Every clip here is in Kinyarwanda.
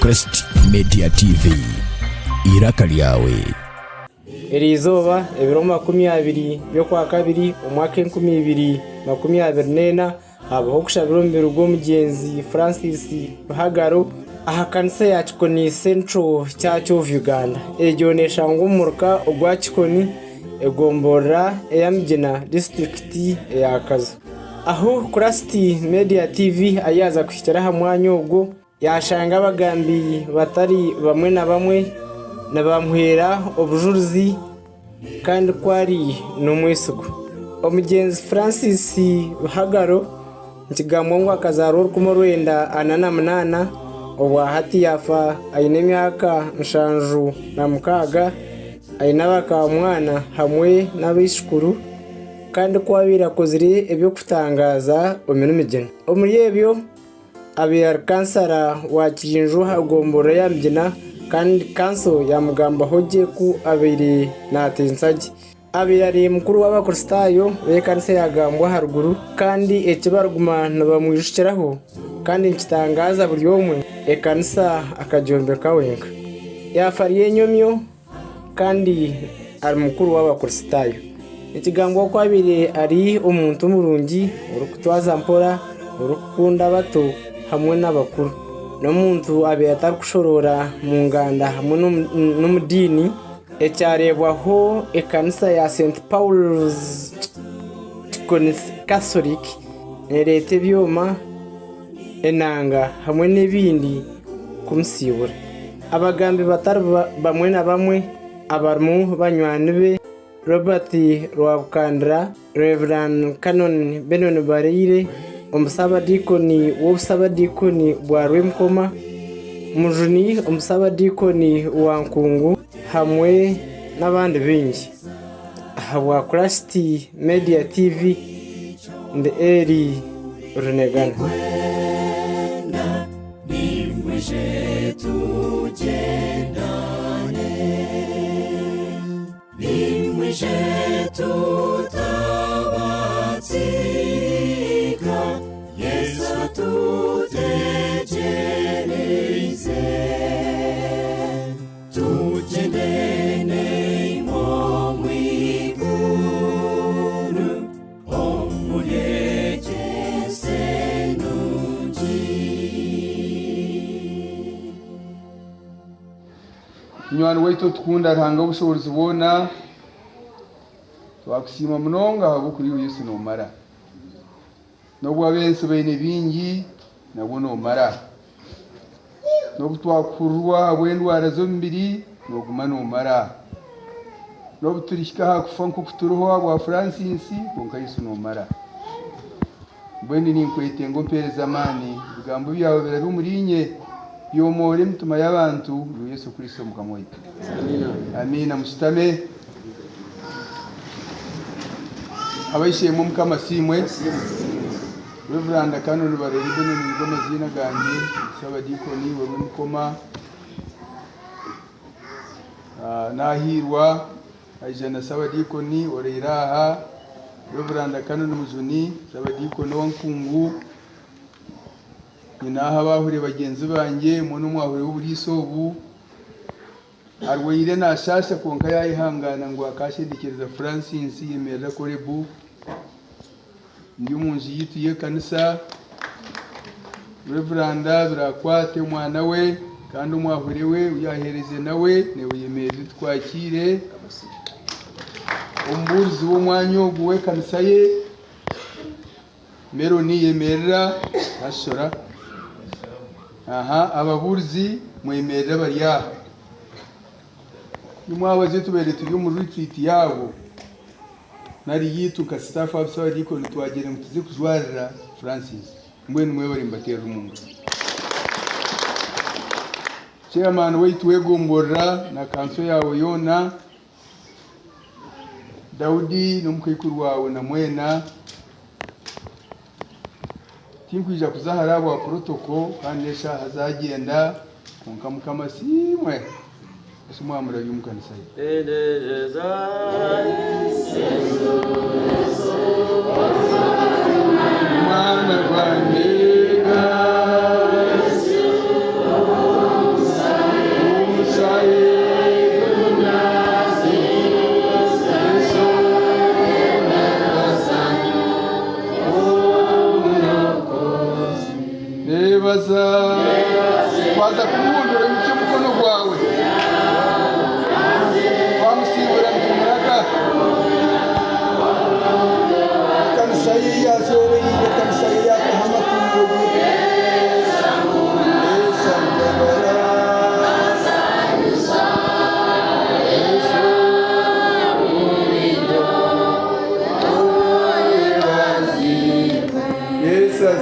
Crest Media TV iraka lyawe. Iri izuba ibiro 20 byo kwa kabiri umwaka 2024 habaho kushabira mu rugo mugenzi Francis Ruhagaro aha kanisa ya Kikoni Central cyacu Uganda egyonesha ngo muruka ogwa Kikoni egombora eyamgina district ya Kazo aho Crest Media TV ayaza kushikira hamwanya ubwo yashanga abagambi batari bamwe na bamwe nabamwera obujuruzi kandi kwari n'umwisugo omugenzi Francis Ruhagaro nkigamwa ngo akazaro kumurwenda anana munana obwa hati yafa aine emyaka 76 aina baka mwana hamwe n'abishukuru kandi kwabira kozire ebyo kutangaza ominumigena omuri ebyo abiyar kansara wa Kirinjo hagombora yambyina kandi kanso ya mugamba hoje ku abiri na tensaji abiyari mukuru w'abakristayo bekanse yagambwa haruguru kandi ekibaruguma nabamwishikiraho kandi nkitangaza buri omwe ekanisa akajombeka wenga yafariye nyomyo kandi ari mukuru w'abakristayo ekigambwa ko abiri ari omuntu murungi urukutwaza mpora urukunda bato hamwe n'abakuru n'omuntu abe atakushorora mu nganda hamwe n'umudini ecyarebwaho ekanisa ya St Paul's Catholic nerete byoma enanga hamwe n'ebindi kumusibura abagambi batari bamwe na bamwe abarmu banywani be Robert Rwabukandra Reverend Canon Benon Barire omusabadikoni w'obusabadikoni bwa Rwemkoma mujuni omusabadikoni wa Nkungu hamwe n'abandi benshi habwa Crest Media TV nde eri runegana Yesu tutegereze tugendene mu mwiguru omuyekese nungi nywani wetu tukunda ranga ubushobozi bona twakusima munonga habo kuri Yesu no mara nobwo abense bene bingi nabo no mara nobwo twakurwa abwendwara zo mbiri noguma no mara nobwo turishika hakufa nko kuturuho abwa Francis konka Yesu no mara bweni ni nkwete ngo mpereza amani bigambo byawe birari umurinye yomore mutuma y'abantu Yesu Kristo mukamoyita amina amina musitame abayishemo mukamasimwe Reverend Canon Barere Benon ngo mazina gange sabadikoni Rwemkoma nahirwa ajana sabadikoni oriraha Reverend Canon Mujuni sabadikoni wa Nkungu ninaha bahure bagenzi banjye muntu mwahure w'uburisobu arweyire nashasha konka yayihangana ngo akashidikiriza Francis yemerera korebu ndi umunzi yituye kanisa Reverend birakwate umwana we kandi umwahure we uyahereze nawe newe yemerera twakire umbuzi w'umwanyo guwe kanisa ye Meroni yemerera ashora ababurzi mwemerera bariya nimwabaze tubere turi mu retreat yabo nari yitu ka staff abasaba diko twagere mutize kujwarira Francis mbwene mwe bari mbatera umuntu chairman wetu wegombora na kanso yawe yona Daudi nomukikuru wawe na mwena tinkwija kuzahara abo protocol kandi esha hazagenda konka mukamasimwe Simwamura y'umukanisa Edeza Mwana kwa nega twebaza twaza kumuhundura mu cy'umukono gwawe twamusibura ntumuraga kanisa yiyazore yiye kanisa yiyakahama tumurugu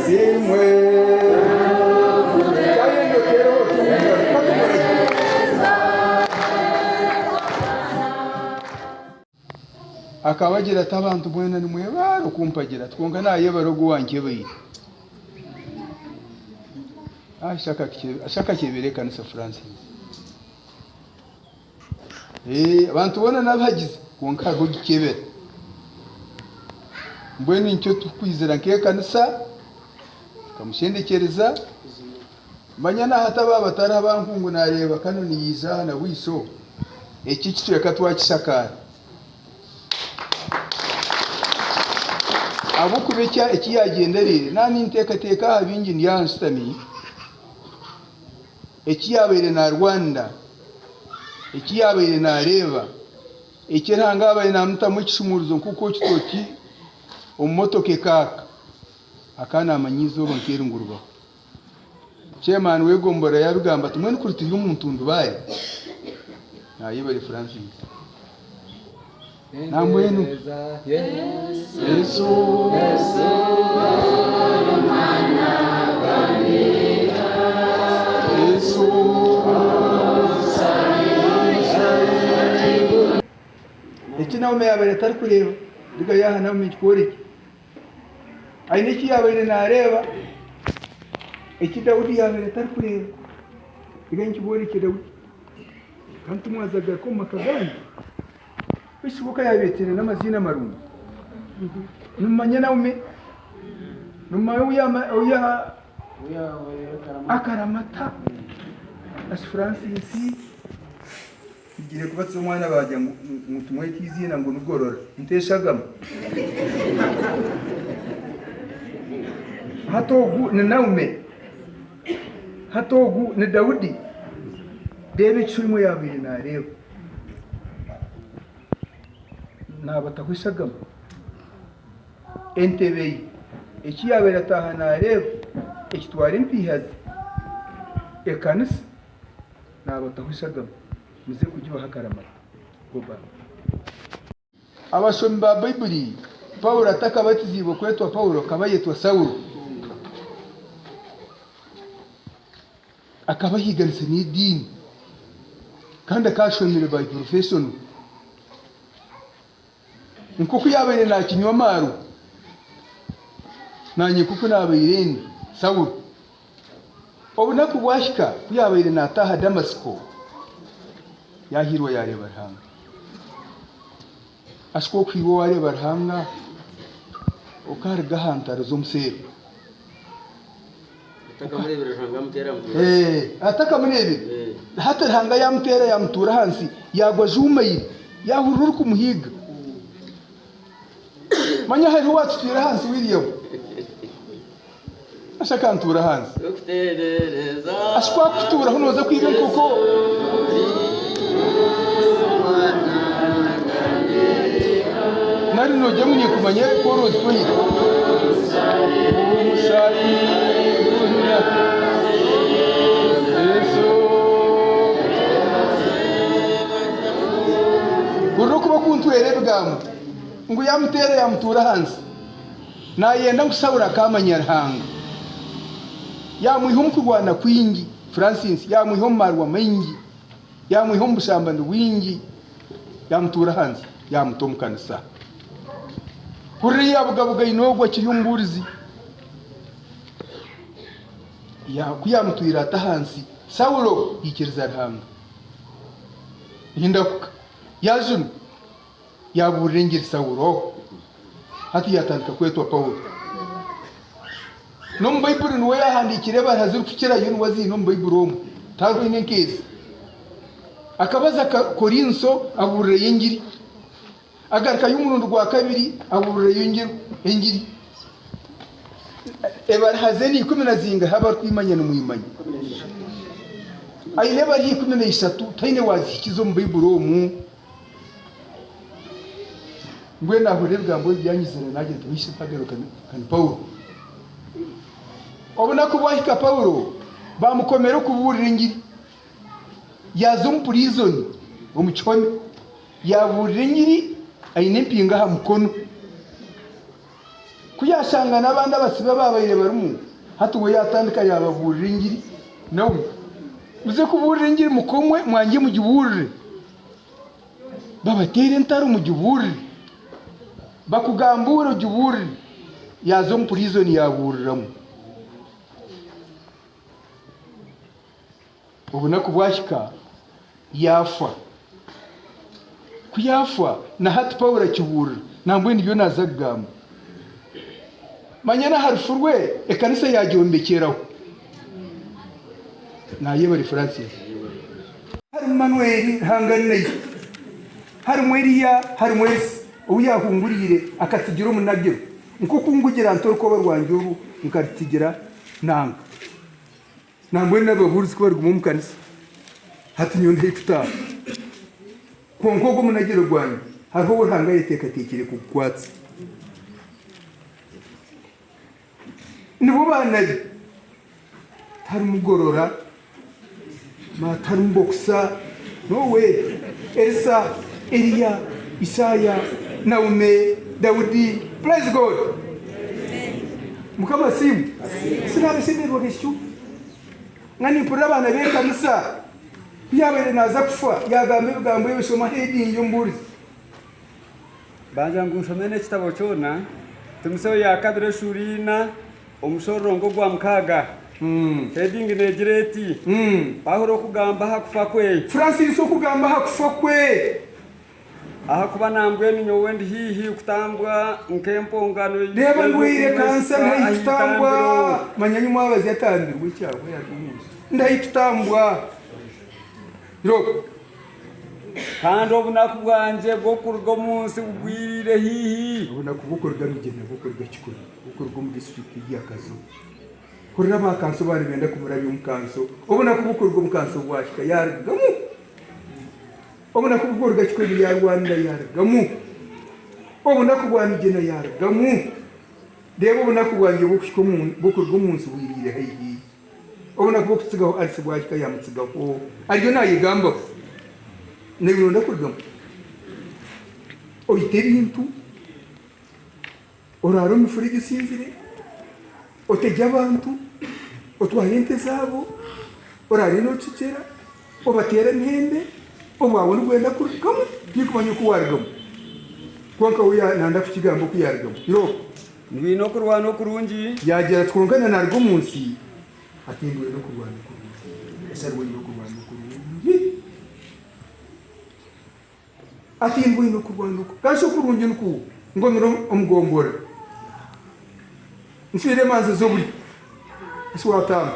Zimwe Kayendo kero akabagira atabantu mwena nimwe baro kumpagira twonga naye barogo wanje bayi ashaka kiberekana sa France abantu bona nabagize konka go gikebera mbweni ncyo tukwizera nkekanisa kamushendekereza banyana hataba batara bankungu nareba kano niyiza na wiso iki kitweka twakishakara abo kubecya iki yagenderere nani nteka abingi ndyanstami iki yabere na Rwanda iki yabere na reba iki ranga abaye namta mu kishumuruzo kuko kitoti umotoke kaka akana amanyizo bankera ngurwa chairman wegombora yabigamba tumwe n'ukurutira umuntu ndubaye nayibere Francis namwenu Yesu ekina ume yabere tari kureba diga yahana mu kikoriki aine ki yabere nareba iki Daudi yabere tari kureba diga nkibori Daudi kantu mwazaga ko makagani bishoboka yabetera n'amazina marungu numanya naume uya akaramata as Francis igire kubatse umwana bajya mutumwe tizina ngo nugorora nteshagama hatogu na naume hatogu na Daudi debe cyumo yabiri na rero nabatahwishagama entebei iki yabera tahana rero ekitware mpihazi ekanisa nabatahwishagama muze kujiba hakaramata goba abashomi ba Bible Paulo ataka batizibo kwetwa Paulo kabayetwa Saulo akabahiganise ni dini kandi akashomire by profession nkuko yabere na kinywamaru nanye kuko nabayirende Saulo obuna kubwashika kuyabere na taha Damasco yahirwa yare barhanga asko kwiwo ware barhanga okar gahantara zomsere atakamurebera hanga mutera ataka munebe hata hanga yamutera yamutura hansi yagwa jumayire yahururu kumuhiga manya hari watutira hansi wiriyo ashaka ntura hansi ashwa kutura hunoza kwiga kuko nari noje munye kumanye ko rozi toyira umusari Guru kuba kuntwere bwamu ngo yamutere yamutura hansi nayenda gusabura kamanyarhanga yamwihom kurwana kwingi Francis yamwihom marwa maingi yamwihom bushambano wingi yamutura hansi yamutomkanisa kuri yabugabuga inogwa kiyumburizi kuyamutwira atahansi Saulo yikiriza rhanga hindakuka yazun yaburengera Saulo hati yatandika kwetwa Paulo no Bible no yahandikire bahazira kukira yunu wazi no Bible romu tazo inenkezi akabaza Korinso aburire yengiri agarika y'umurundo gwa kabiri aburire yengiri ebar hazeni 10 habar kwimanya no mwimanya ai never hi 13 taine wazikizo mu Bible mu ngwe na hore bwambo byanyizera naje tuhishe pagero kan Paulo obona kubahika Paulo bamukomera kuburira ngiri yazo mu prison umuchome yaburira ngiri aine mpinga ha mukono kuyashanga nabandi abasiba babayire barumu hatuwe yatandika yababurira ngiri nawe uze kuburira ngiri mukomwe mwange mu giburire babatere ntaro mu giburire bakugambura giburire yazo mu prison yaburiramo ubona kubwashika yafa kuyafa na hati Paulo kiburira nambwe nibyo nazagamba manyana harfurwe ekanisa yajombekeraho naye bari Francis hari Manuel hangane hari Mweriya hari Mwesi uyahungurire akatigira umunagiro nko kungugira ntorko barwanjuru nkatigira nanga nambwe nabavuruzi ko bari mu kanisa hati nyonde ituta konkogo munagiro rwanyu hariho uhangaye tekatekire ku kwatsi nibo banari tari mugorora matari mboksa nowe Elsa Elia Isaya Naume Daudi praise God mukama simu sina sinde bogeshu ngani mpura bana be kanisa yabere naza kufa yagambe bigambo yobishoma hedi yomburi banja ngushomene kitabo cyona tumuseho yakadire shurina umushororongo gwa mkaga heading negireti bahoro kugamba hakufa kwe Francis okugamba hakufa kwe aha kuba nambwe ni nyowendi hihi kutambwa nkempongano reba ngwire kansa ndayitambwa manyanyu mwabazi yatambirwe cyangwa yaduhuza ndayitambwa ro kandi obunaku bwanje bwo kurgo munsi ugwirire hihi ubona kubukorwa n'igenda bukorwa kikuru bukorwa mu district y'akazo kurira bakanso bari benda kumurabi umukanso ubona kubukorwa umukanso bwashika yargamu ubona kubukorwa kikuru ya Rwanda yargamu ubona kubwana igena yargamu reba ubona kubwanje bukorwa umunsi wirire hihi ubona kubutsigaho arisi bwashika yamutsigaho aryo nayigamba nebirunda kurgamo oyiteri intu oraro mufurigi sinzire otejya abantu otwahente zabo orari no cicera obatera ntende obwabona gwenda kurgamo yikumanya ko wargamo kwanka uya nanda kukigambo kuyargamo yo ngwino kurwana kurungi yagera twongana narwo munsi atinduwe no kurwana kurungi esarwe no kurwana kurungi atimbuye no kurwana kasho kurungi nuko ngomero umgombora nshire manze zoburi aswatama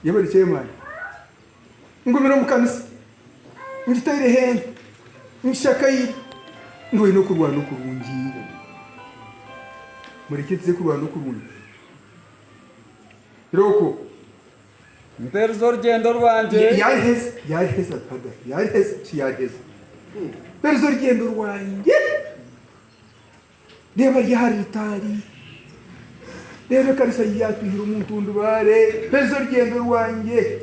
yebari chemani ngomero mukanisa ngitayire hen ngishakayi nduwe no kurwana kurungi murikitse kurwana kurungi roko mperzo rugendo rwanje yaheze ataga yaheze perzo rugendo rwanjye reba ryahari ritari reba kanisa yatuhira umuntu ndubare perzo rugendo rwanjye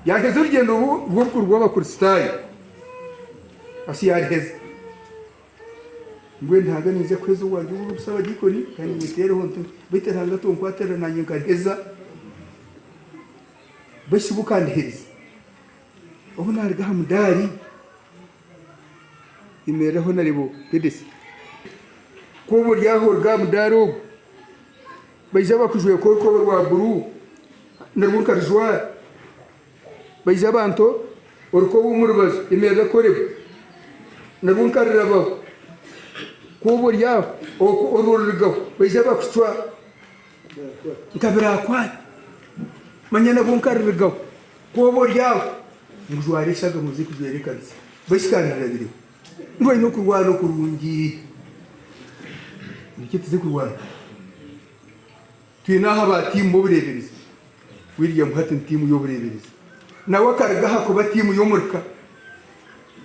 yaheze urugendo rwo kurwa abakristani asi yaheze ngwe ntaganize kwezo wanjye urusaba gikoni kandi mitere honto biteranga to nkwatera nanye nkaheza bashibukandihiriza ubu narga hamudari imeraho naribo bedesi kubo ryahorga mudaro bayja bakujwe ko rwa buru narwo karjwa bayja banto orko umurbaje imera korebo narwo karraba kubo ryaho orurgaho bayja bakuchwa nkabira kwa manyana bunkarrgaho kubo ryaho mujwarishaga muziki byerekanze bashikanira biri ndo ino kurwana kurungi nikitize kurwana twinaha ba timu y'ubureberezi William Hutton timu y'ubureberezi nawe akargaha kuba timu y'umurka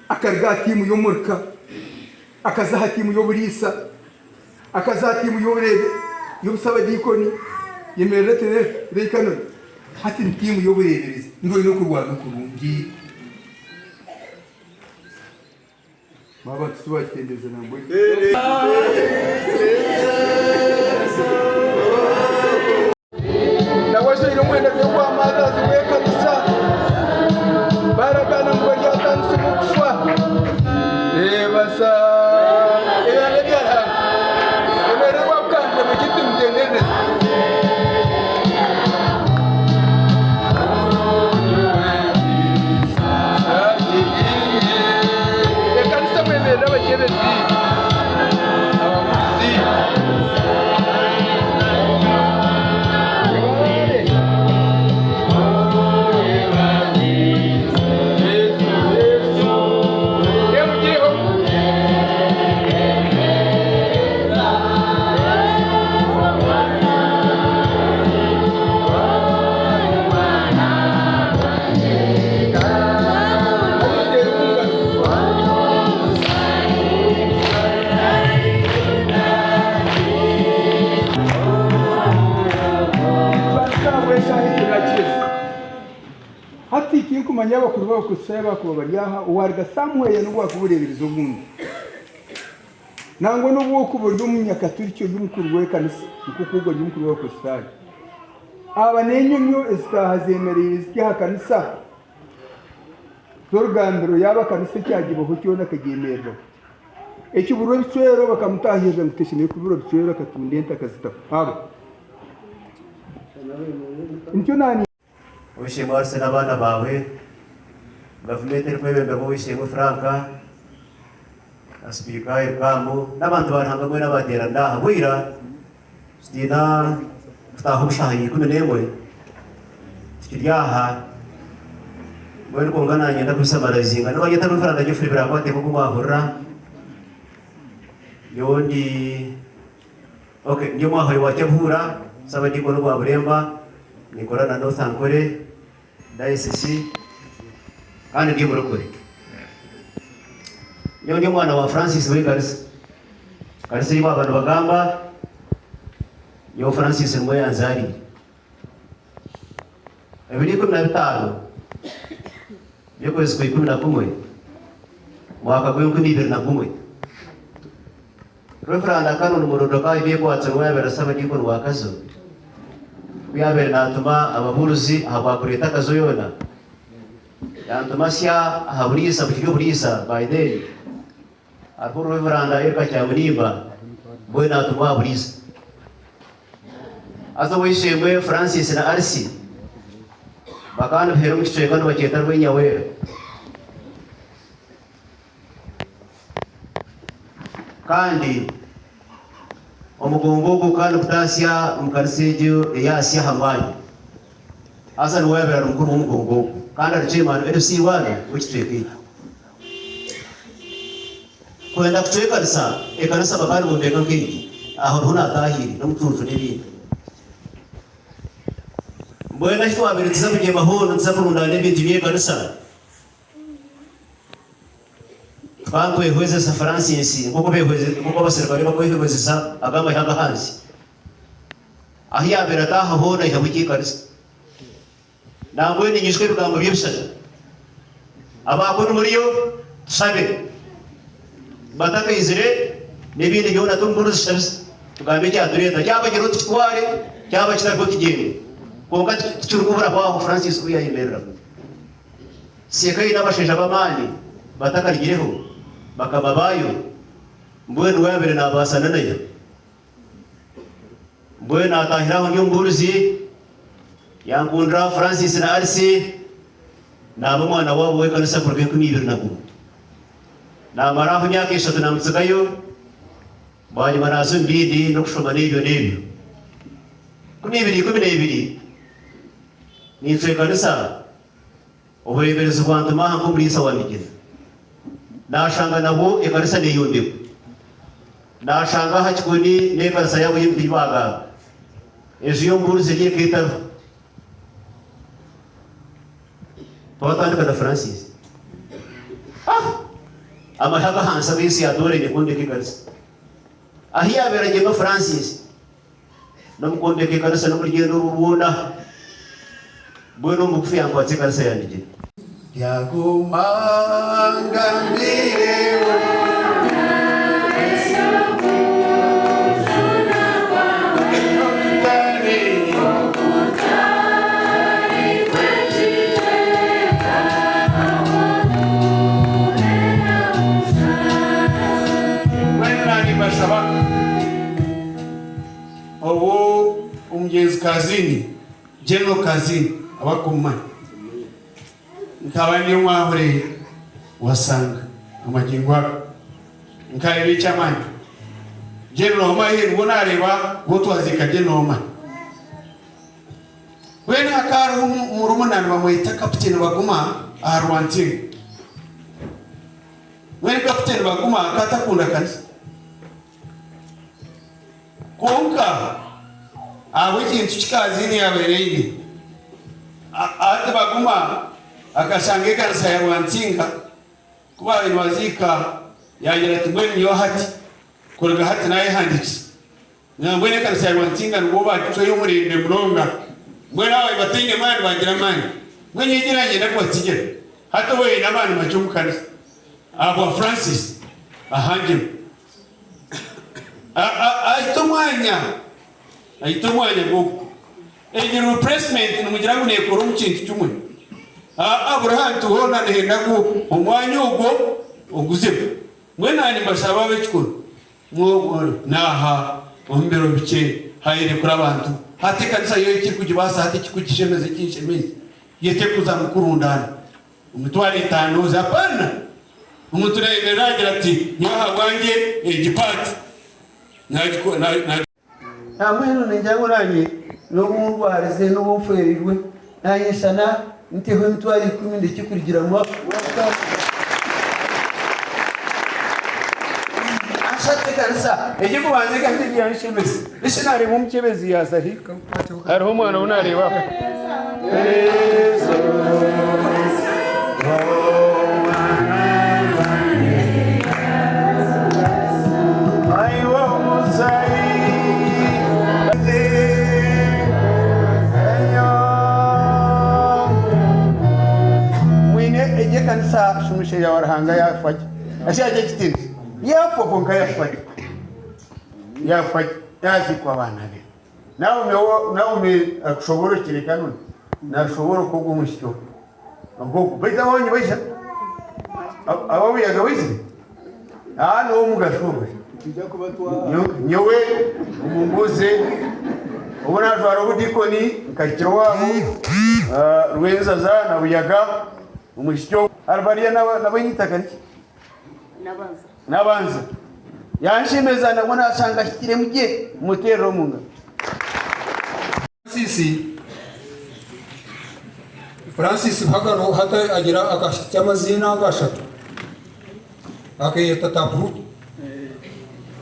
akarga timu y'umurka akazaha timu y'uburisa akazaha timu y'uburebe y'ubusaba dikoni yemerera tere rekano Hutton timu y'ubureberezi ndo no kurwana kurungi baba tuwatendeza namwe nawasha ile mwenda kwa mada ziweka kabisa baraka na ngoja tansi kufa basa ndio emerewa kanje mukiti mtendene kanisa mwemerera bakerezi hati kintu manyaba kuruba kuseba ko bariyaha uwarga Samuel no bwakuburebereza ubundi nango no bwoko y'umunyakaturicyo y'umukuru we kanisa ukukugo y'umukuru wa kostari abanenyo estahazemereye izkiha kanisa torgandro yaba kanisa cyagibo cyo nakagemerwa eki buro bicero bakamutahije nguteshine kuburo bicero katundenta kazita abo nicyo nani wishimwe warse n'abana bawe gavumenti iri kwebemba ko wishimwe Franka asipika ikamu n'abantu barangamwe n'abaterana habwira stina tutaho bushahi kuno nemwe tikiryaha mwere kongana nyenda kusamarazinga no bageta n'ufaranga gifuribira kwate ko kumahurra yondi okay ndio mwaho wachevura sabadi ko no Buremba nikorana no Sankore diocese kandi ndi murokore ndio mwana wa Francis Wiggins kalise iba abantu bagamba yo Francis mwe yanzari ebiri 15 yekwezi ku 11 mwaka gwe 2021 Reverend akano n'umurodo kai biye kwatse wabera sabadi ko wakazo kuyabera natuma ababuruzi habakureta kazoyona yantuma sya haburisa bukyo burisa by day ariko Reverend erka cyamunimba boy natuma burisa azo wishimwe Francis na Arsi bakana hero mukiceka no baketa rwenyawera kandi omugongo kandi kutasya mukarsejo yasya hamani asa nuwebera mukuru w'umugongo kandi aricema FC wana ukitweke kwenda kutweka risa ekanisa bakari mundeka nkiki aho hona tahiri no mutunzu n'ibindi mbona cyo abiritiza mu gihe mahono nzabunda n'ibindi biye kanisa Bango ehweze sa Francis ngoko behweze ngoko basirikare bakohweze sa agamba yanga hansi ahiya berata hahona yabuki karisa nangwe ni nyishwe bigambo byibishaka abako numuriyo sabe bataka izire nebindi byona tumburu shabs tugambe cya dureta cyaba gero tware cyaba kitako kigende konga cyurukubura kwa Francis uya yimerera sikai nabasheja bamani bataka ligireho bakababayo mbwenu wabere nabasana nayo mbwenu atahiraho nyumburuzi yankundra Francis na Arsi nabo mwana wabo we kanisa kurbe kumibiri nago namaraho myaka 3 namutsugayo bali manazo mbidi no kushoma n'ibyo kumibiri ni twe kanisa oburebereza abantu mahango muri sawa mikina nashanga nabo ekanisa neyonde nashanga hakikoni nekanisa yabo y'imbibaga ejo iyo nguru zigiye kwitaba twatandika na Francis amahaga hansi abisi yadoreye kunde kigarisa ahiya beranye no Francis no mukonde kigarisa no murigendo rubunda bweno mukufi yango atsigarisa yanije yagumangamire owo umugezi kazini general kazini abakomanya nkaba niyo mwahoreye wasanga amagingo nkareba icyamani general mahirwe ubona areba ngo twazika general mahirwe wene akaru murumunani bamwita kapiteni baguma arwanting wene kapiteni baguma akatakunda kanisa konka abo ikintu kikazini yabereye ate baguma akashange kanisa ya Rwantinga kuba ibintu bazika yagira ati mbene niyo hati koraga hati naye handitse mwene kanisa ya Rwantinga ngo bacu yo murinde muronga mwene abaye batinge mani bagira mani mwene yigiranye na kwatigera hata we n'abana bacu kanisa abo Francis ahanje aitomwanya gogo ege replacement numugira ngo nekora umukintu cyumwe Abraham tuhona nehendago umwanya ugo uguze mwenani mbasaba bekiko mwo naha ombero bice hayire kuri abantu hate kanisa yo ikikujibasa hate kikujishemeze kinshemeze yete kuza mukurundana umutwari 5 zapana umuturengeragira ati nyaha wange igipati nta mwene njyango nanye no mundwarize no mumferirwe nayeshana nteho mitwari 10 ndikikugira mu ashate kanisa eje kubanze kandi yanshemeze ishinare mu mkebezi yazahika ariho mwana unareba kanisa shumishe ya warhanga yafanye ashaje kitindi yapo nka yafanye yazikwa abana be nawe akushobora kirekano nashobora kugumushyo ngo bita wonye bisha abo biyaga wizi no mugashobora nyowe umunguze ubona jwaro budikoni nkakiro wabo rwenza za na buyaga umushyo arbariya nabanyitaka niki nabanza yanshimeza nabona asanga kire muje mutero munga Francis hagaro hata agira akashitya amazina agashatu akayeta tapu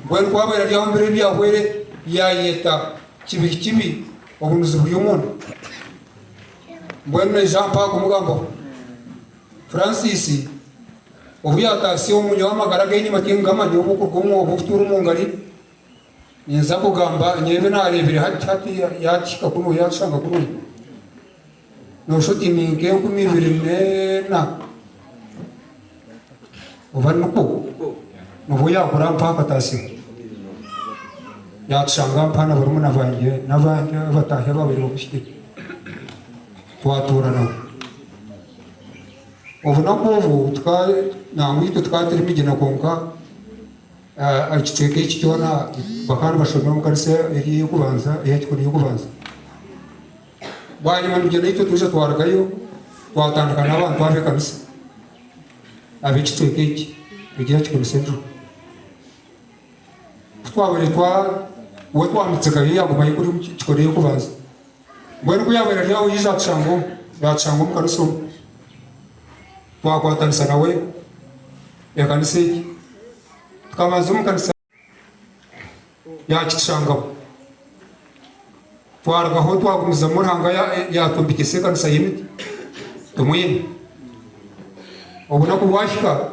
bwen kwabera rya mbere byahwere yayeta kibi obunuzi bw'umuntu bwen Jean Paul kumugambo Francis obuyatasi omunyo wamagara genyi makingama ni obukurumwo obuturu mungari ninza kugamba nyebe narebere hati yakika kuno yashanga kuno no shoti minge kumibirine na obanuko nobuya kurampa patasi yashanga mpana barumuna banjye nabanje batahe babiri obushike twaturana obunakovu namwito twatiri migina konka akiteke kityona bakana bashomera mukarisa eri yokubanza eyakikoni yokubanza bwanyuma migina ito tuje twaragayo twatandika n'abantu babe kanisa abikiteke iki bigira kikoni sentro twabere we twamitseka yaguma yikuri kikoni yokubanza bwene kuyabera ryawo yatshango mukarisa twakwatanisa nawe yakanisa iki tukamaze umukanisa yakitshangabo twarwaho twagumiza muranga yatumbikise kanisa yimiti tumwine ubona kubwashika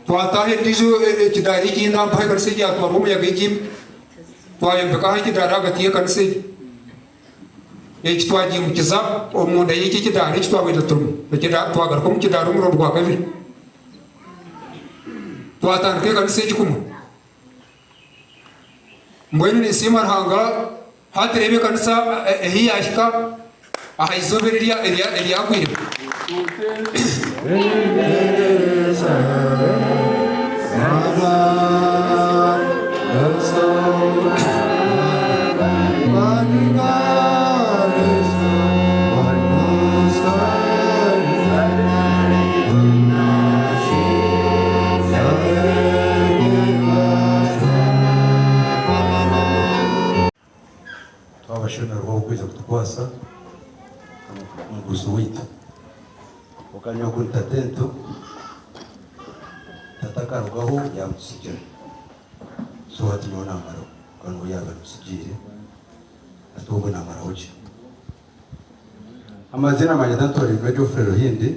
twatahe ndizo kidari kinamba kanisa yatwara umuyaga y'ikimi twayembeka ikidari hagati y'kanisa iki twagimukiza umuntu y'iki kidari iki twabita turimo twagaruka mu kidari umurongo wa kabiri twatandika kanisa y'ikuma mbwene nisima hanga haterebe kanisa hiyashika ahaisobere eliyakwire twabashimira rwo kweza kutukwasa umuguzi wita wakanya kuri tatento tatakarugaho yamusigire so hati no namaro kanu yaba musigire atubwo namaro uki amazina manyatantori radio frero hindi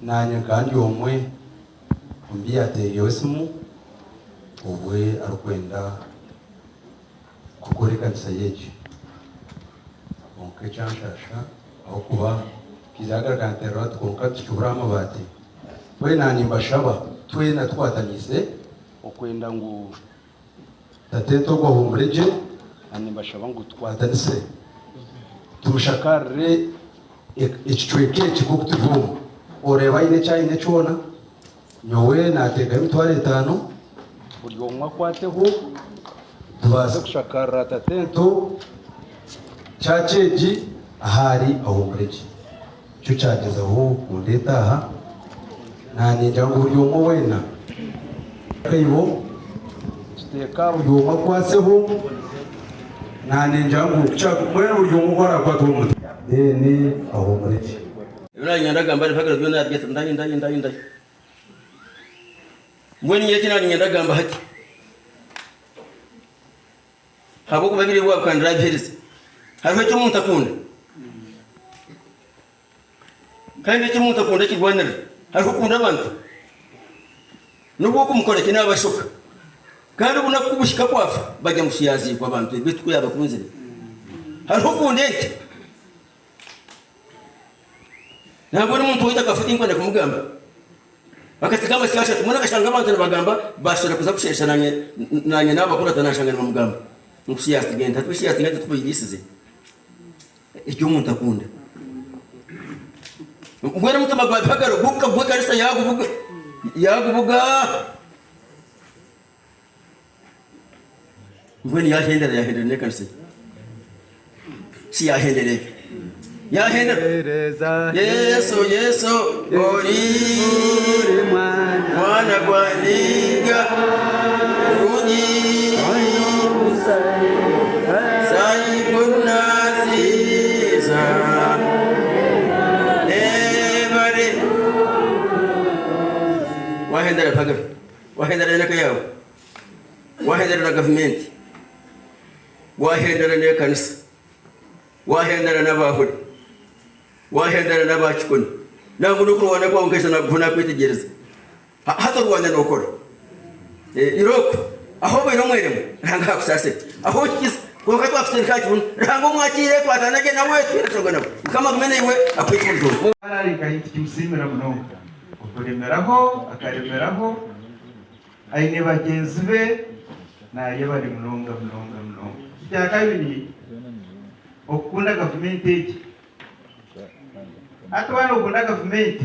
nanya kandi omwe umbiyate yosimu ubwe arukwenda kukore kanisa yeje onke chanshasha aho kuba kizagaragara kantera twonka tucyura amabati we nani mbashaba twe na twatanyise okwenda ngo tateto kwa humreje ani mbashaba ngo twatanise tumushakare ichweke chikukutuvumo oreba ine chaine chona nyowe nateka imitware 5 buri omwa kwateho tubaze kushakara tatento chacheji ahari ahumreje cyo cyageza aho kundetaha nani njango buri omwe wena kaibo tuteka buri omwe kwaseho nani njango chakwera buri omwe kwara kwatumu deni ahumreje yona nyandaga mbali pagara byona byeta ndayi mbweni yeti nani nyandaga mba hati habo kubagire bwa kwandira byerese hariho cyo umuntu akunda kandi cyo umuntu akunda kigwanira hariho ukunda abantu nubwo kumukora kina abashuka kandi ubona kubushika kwafa bajya mushiyazi kwa abantu bitwe yabakunze hariho kundete ntabwo n'umuntu wita gafata inkwanda kumugamba bakatikama sikasha tumuna kashanga abantu n'abagamba bashora kuza kushesha nanye n'abakuru atanashanga n'amugamba mushiyazi genda twishiyazi ngati tubirisize icyo umuntu akunda ngwera mutama gwa pagaro buka bwa kanisa yagubuga ngweni yahendera ne kanisa si yahendere Yesu ori mwana gwaniga uji sai kunasiza evare wahendera pagaro wahendera ne kayawo wahendera na government wahendera ne kanisa wahendera n'abahuri wahendera n'abakikoni ntabwo nuko rwanda kwa ungesha nabona kwitegereza hata rwanda nokora iroko aho bwe nomweremo ranga kusase aho kiza ko ka twafite kacyo ranga mwakire kwatanage nawe twiratoga nawe kama kumene iwe akwitumuzo ari kahiti kimusimira muno ukuremeraho akaremeraho aine bagenzi be naye bari munonga cya kabiri okunda government eki atwana okunda government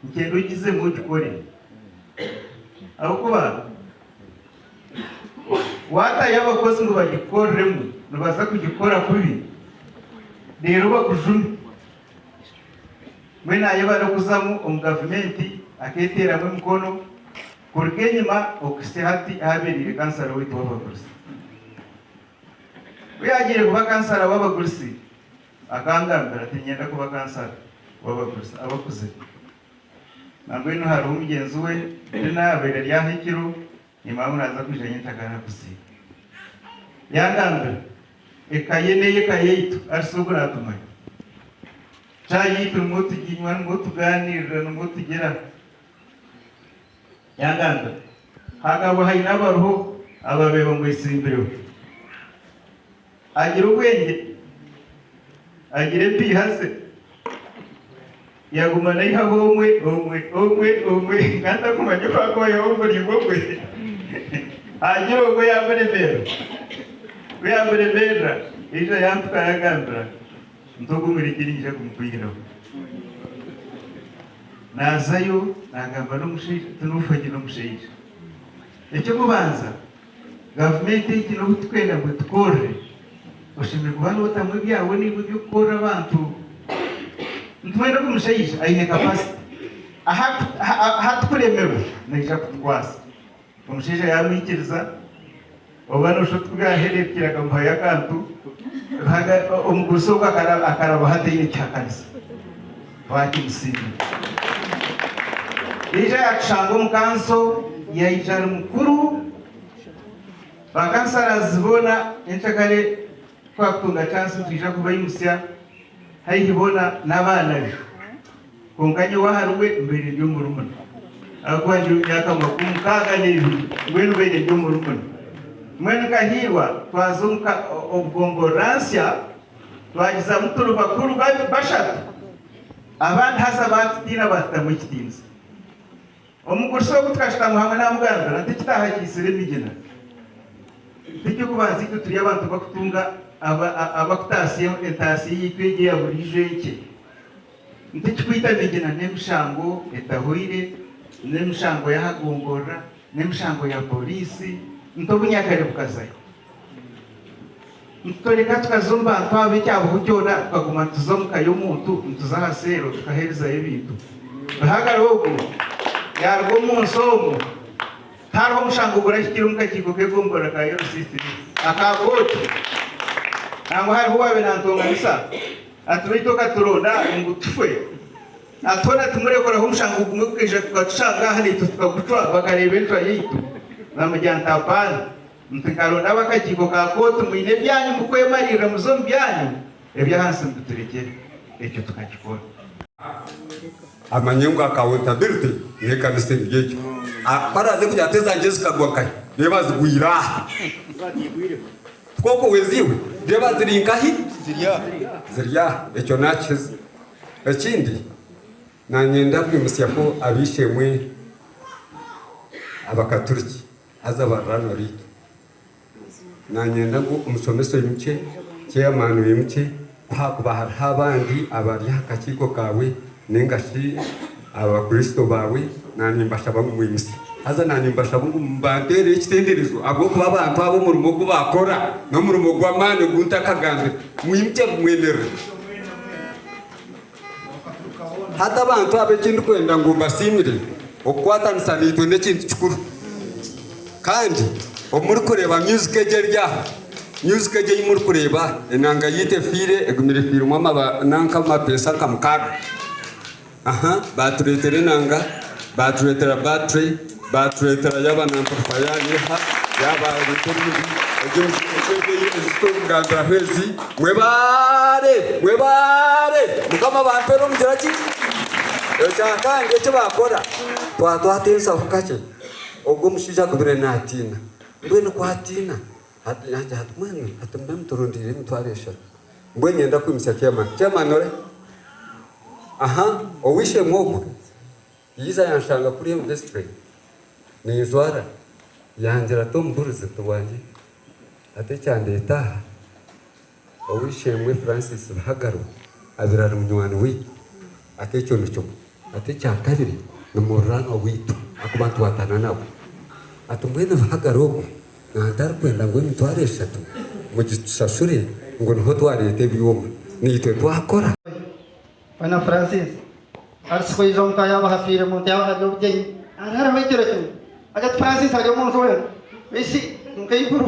nkendo kize mu kikore akuba wata yabakozi ngo bagikoreremo nubaza kugikora kubi rero bakujumi mwena yabara kuzamu government aketera mu mkono kurgenyima okisehati haberi kansara witu wabagurisi uyagire kuba kansara wabagurisi akangambira ati nyenda kuba kansara wabagurisi abakuze nangwino hari umugenzi we ndina abere ryahikiro impamvu naza kujanye takana kusiga yangambira ekaye neye kayeito arisubura tumai chayitu mutu ginywa mutu ganira mutu gira yangambira hagabo hayina baruho ababeba ngo isimbiro agira ubwenge agire pihase yagumana ihaho omwe nganda kumanya kwako yombo ligogwe agira ubwo yambere bera ija yampuka yagambira ntogumira ikirinje kumkwira nazayo nagamba n'umushije tunufanye n'umushije icyo mubanza gavumenti y'ikino twenda ngo tukore ushimirwa bano batamwe byawe niba byo gukora abantu ntumwenda kumushayisha ayine capacity hatukuremewe naija kutwasa umushije yamwikiriza obana usho twaherekeraga muhaye akantu umuguso akaraba hateye cyakanisa wakimusinga ija yakshanga umukanso yayijana mukuru bakansara zibona enchakare kwa kutunga chance tuija kuba yimusya hayibona nabana byo konganye waharuwe mbere ryo murumuna akwanje myaka makumi kaga n'ibiri ngwenu bene ryo murumuna mwene kahirwa twazunka obgomboransya twagiza muturu bakuru bashatu abandi hasa batira batamu kitinza omugurso gutwashita muhamwe na muganda ntikitaha kisire migena tikyo kubanzi cyo turi abantu bakutunga abakutasiye entasiye yikwege ya burije iki ntikikwita migena nemushango etahoire nemushango ya hagongora nemushango ya polisi ntobunyakare bukazayo ntoreka tukazumba twabe cyabo cyona tukaguma tuzomuka yo muntu ntuzahasero tukahereza ibintu bahagarogo yarwo munsomo haro mushango burashikira umukakiko kegombora ka yo system akagoto nango hari huwabe nantonga bisa atubitoka turonda ngutufwe atona tumurekora ho mushango gumwe kukeje tukashanga hari tukagutwa bakarebe ntwa yitu namujyanta pana mtikaronda bakakiko ka koto mwine byanyu mukwemarira muzo byanyu ebya hanse mturekere ecyo tukakikora amanyungu accountability nekanise yecho baraze kujya teza Jessica gwakaye nebazi gwira koko weziwe nebazi rinkahi zirya ecyo nakize ekindi nanyenda kwimusya ko abishemwe abakaturiki azabarana rito nanyenda ngo umusomeso yimche chairman yimche pakuba habandi abari hakakiko kawe nengashi abakristo bawe nanimbasha bamwimisi haza nanimbasha mbandere ekitenderezo abo kuba abantu abo murumo gubakora no murumo gwamane guntakaganze mwimche mwenere hata abantu abekindu kwenda ngo basimire okwatanisa nito nekintu kikuru kandi omuri kureba music ejerya music eje imuri kureba enanga yite fire egumire fire mama nanka mapesa kamkaga baturetere nanga baturetera battery baturetera yaba na amplifier yeha yaba return egumire gandra hezi mwebare mukama bampero mujiraki kandi cyo bakora twatwatensa kukache ubwo mushija kubire natina mbwene kwatina hatumwe hatumemturundire mutwaresha mbwenye nda kwimisya chairman ore owishe mwogo yiza yanshanga kuri yo display nizwara yanjira tomburuze tubanje ate cyande taha owishe mwe Francis Bahagaro abirara munywani wi ate cyo nicyo ate cyakabiri numurano witu akubantu watana nabo atumwene Bahagaro nandar kwenda ngo mutwaresha tu mugishashure ngo niho twarete byoma nitwe twakora Pana Francis arsi ko izom kaya bahafire mo tayo hado jeng ara may tiro tu agat Francis hado mo soe besi kay guru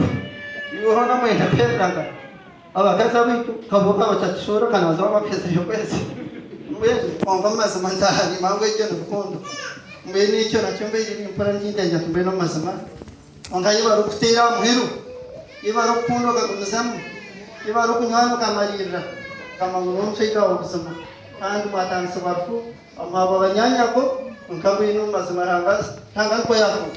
yo hana may na pedranga aba ka sabi kaboka wacha shoro kana zoma pesa yo pesa mbe pomba masama ndani mangwe jeno kondo mbe ni cyo na chombe ni paranji ndenja mbe no masama ongayi baru kutira muhiru ibara okundo kakumisamu ibara okunywana ukamalira kama umushaika w'ubuzima kandi mwatangisa bafu amabo abanyanyako nkabwino mazimarangasi tanganko yako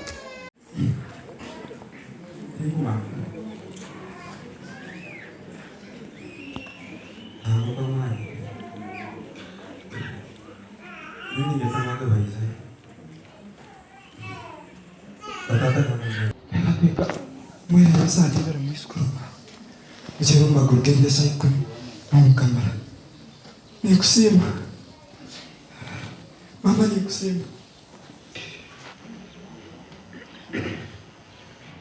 Mwene asante bara mwiskuruma ujyewe maguru gende sayikwe mukamara nikusima mama nikusima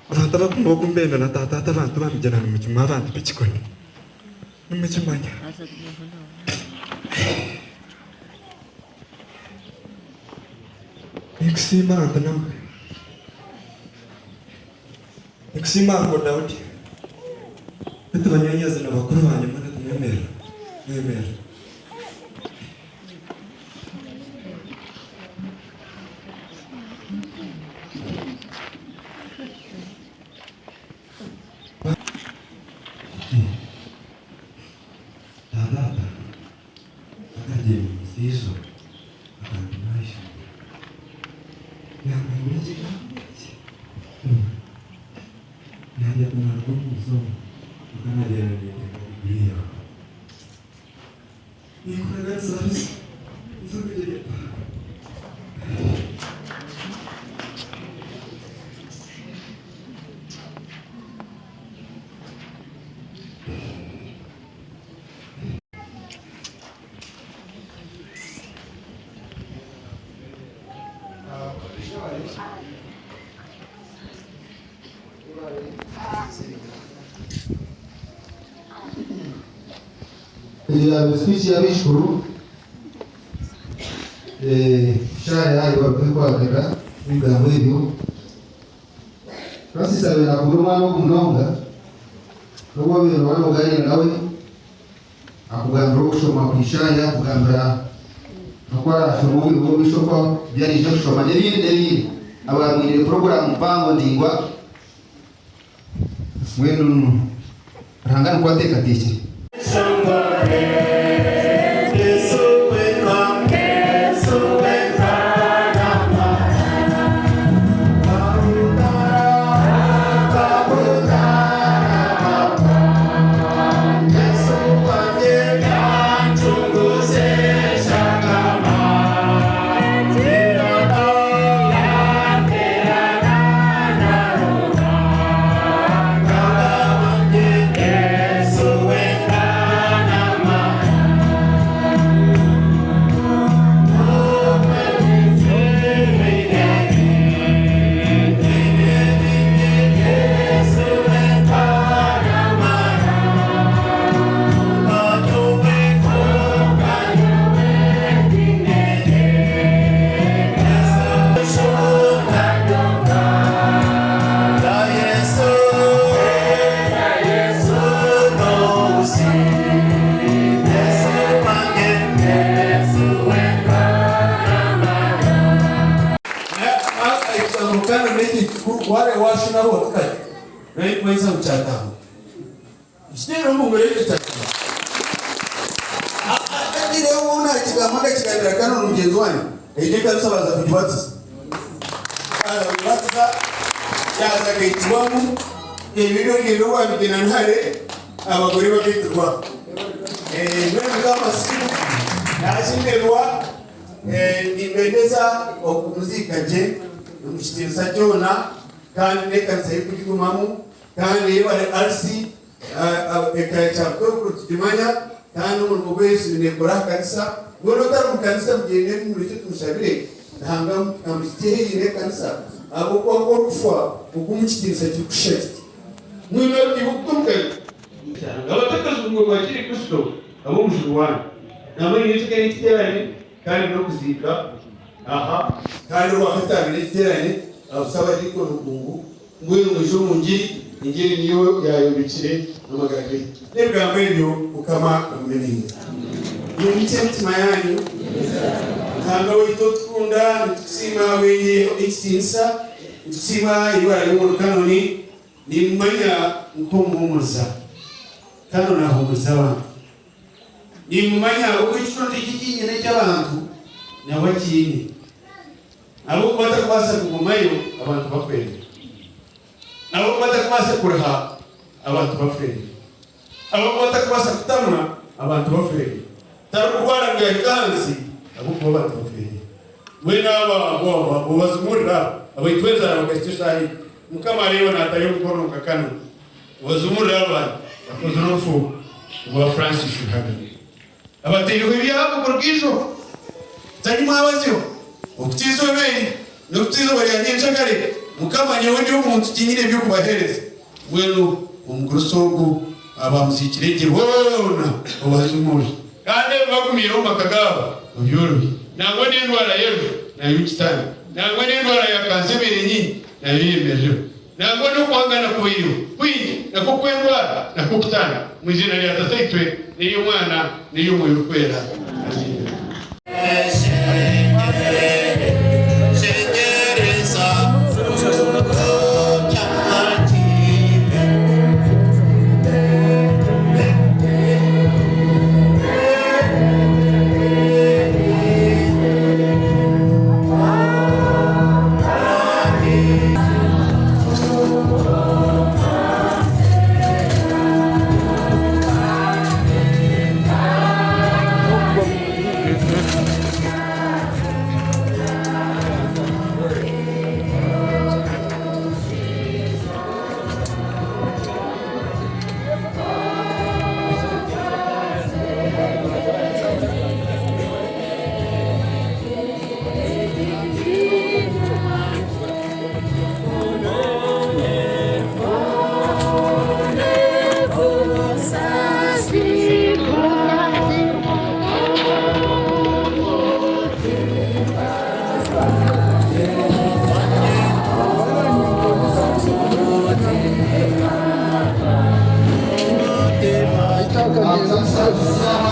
Ratara kumboku mbenda na tata abantu babijana mu cyuma abantu bikikoni nimukimanya nikusima antanam nikusima ngo Daudi tubanyanyaza na bakuru banyu mana tumemera mwemera Speech ya bishuru shaya hayo bakwandika bigambo ibyo Francis abera kuruma no kunonga n'uwo bero bamuganira nawe akugambira ushoma kwishaya akugambira akora shumuri uwo bishoko byari cyo shoma n'ibindi abamwirire program mpango ndingwa mwenu rangana kwateka tiche wale washu na roho kai rai kweza uchata sitero mungu rege tatu ile uona kigamaka kikandira kana mjezwani edeka rusabaza kujibatsa ala ubatsa yaza kaitwamu ebiro ngiro wa bigena ntare abagore bakitwa none kama siku nashinderwa nimbendeza okumuzika je umushitiriza cyona kandi nekanza yikugumamu kandi bari arsi ekacha ko kujimanya kandi mu rwese nekora kanisa ngono taru kanisa mugende muri cyo tushabire ntanga amushitiri nekanisa abo ko kufa ukumushitiriza cyukushati mwino ibukumke abatakazungu bakiri Kristo abo mushurwana namwe yitike n'iterane kandi no kuzika aha kandi wakatangire n'iterane abasaba ariko rukungu ngwe mwisho mungi ingeri niyo yayobikire n'amagarage n'ibwambe byo ukama umeninga ni mtima yanyu ntabwo wito tukunda tusima wenye extinsa tusima ibara y'umuntu kanoni nimumanya uko muhumuza kano nahumuza abantu nimumanya uko ikirundi cy'ikinyene cy'abantu nawe kini abo batakwasa kugumayo abantu bakwere abo batakwasa kurha abantu bafere abo batakwasa kutamwa abantu bafere tarukubara ngakanzi abo abantu bafere wena aba bazumura abaitweza abakeshahi mukama leo na atayo mkono kakano wazumura aba bakozorofu wa Francis Haga abatiriwe byabo kurgisho tanyuma abazyo ukutizo bene nokutizo bari yanyenshagare mukama nyewe ndio umuntu kinyine byo kubahereza wenu umugrusogo abamuzikirege wona obazumura kandi bagumiro makagaba ubyoro nangwa n'indwara yewe na yukitani nangwa n'indwara ya kanseri nyinyi na yimeje nangwa no kwangana kubiyo kwinyi na kukwendwara na kukutana mwizina lya tasaitwe niyo mwana niyo mwiru kwera Atenção,